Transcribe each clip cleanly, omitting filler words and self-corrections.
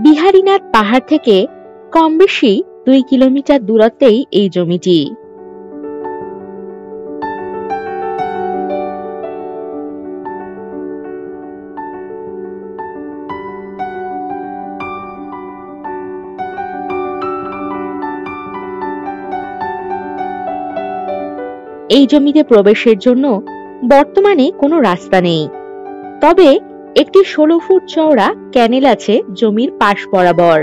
বিহারীনাথ পাহাড় থেকে কম বেশি 2 কিলোমিটার দূরত্বেই এই জমিটি। এই জমিতে প্রবেশের জন্য বর্তমানে কোনো রাস্তা নেই, তবে একটি 16 ফুট চওড়া ক্যানেল আছে জমির পাশ বরাবর।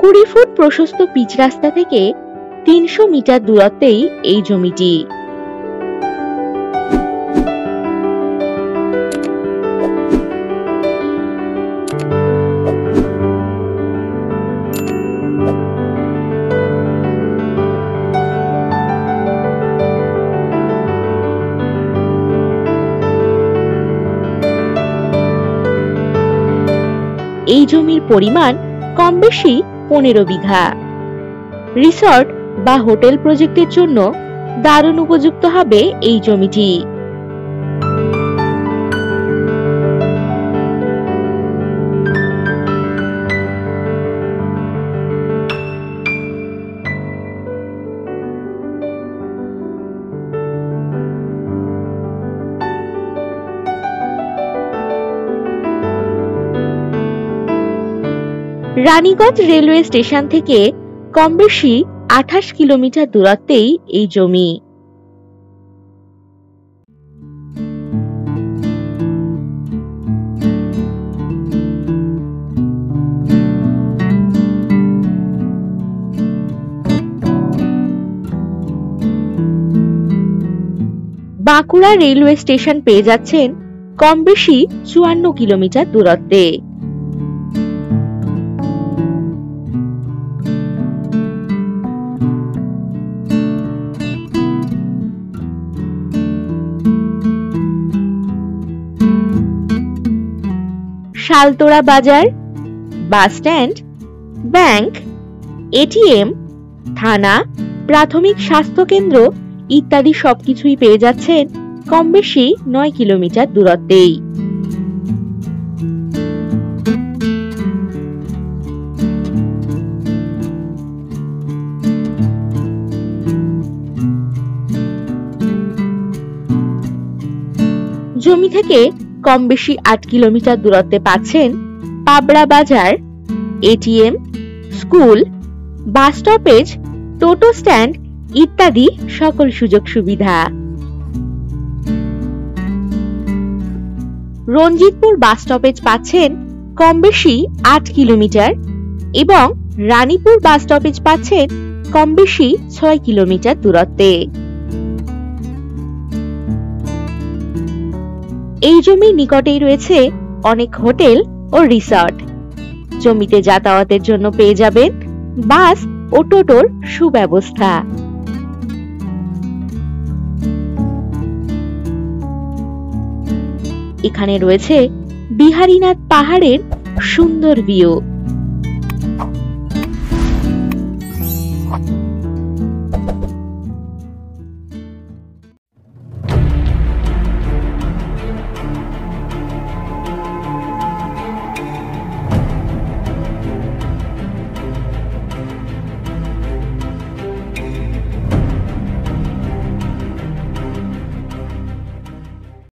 কুড়ি ফুট প্রশস্ত পিচ রাস্তা থেকে 300 মিটার দূরত্বেই এই জমিটি। এই জমির পরিমাণ কম বেশি 15 বিঘা। রিসর্ট বা হোটেল প্রজেক্টের জন্য দারুণ উপযুক্ত হবে এই জমিটি। রানীগঞ্জ রেলওয়ে স্টেশন থেকে কম বেশি 28 কিলোমিটার দূরত্বেই এই জমি। বাঁকুড়া রেলওয়ে স্টেশন পেয়ে যাচ্ছেন কম বেশি 54 কিলোমিটার দূরত্বে। শালতোড়া বাজার, বাস স্ট্যান্ড, ব্যাংক, এটিএম, থানা, প্রাথমিক স্বাস্থ্য কেন্দ্র ইত্যাদি সবকিছুই পেয়ে যাচ্ছেন কম বেশি 9 কিলোমিটার দূরত্বেই। জমি থেকে কম বেশি 8 কিলোমিটার দূরত্বে পাচ্ছেন পাবড়া বাজার, এটিএম, স্কুল, বাস স্টপেজ, টোটো স্ট্যান্ড ইত্যাদি সকল সুযোগ সুবিধা। রঞ্জিতপুর বাস স্টপেজ পাচ্ছেন কম বেশি 8 কিলোমিটার এবং রানীপুর বাস স্টপেজ পাচ্ছেন কম বেশি 6 কিলোমিটার দূরত্বে। এই জমির নিকটেই রয়েছে অনেক হোটেল ও রিসর্ট। জমিতে যাতায়াতের জন্য পেয়ে যাবেন বাস ও টোটোর সুব্যবস্থা। এখানে রয়েছে বিহারীনাথ পাহাড়ের সুন্দর ভিউ।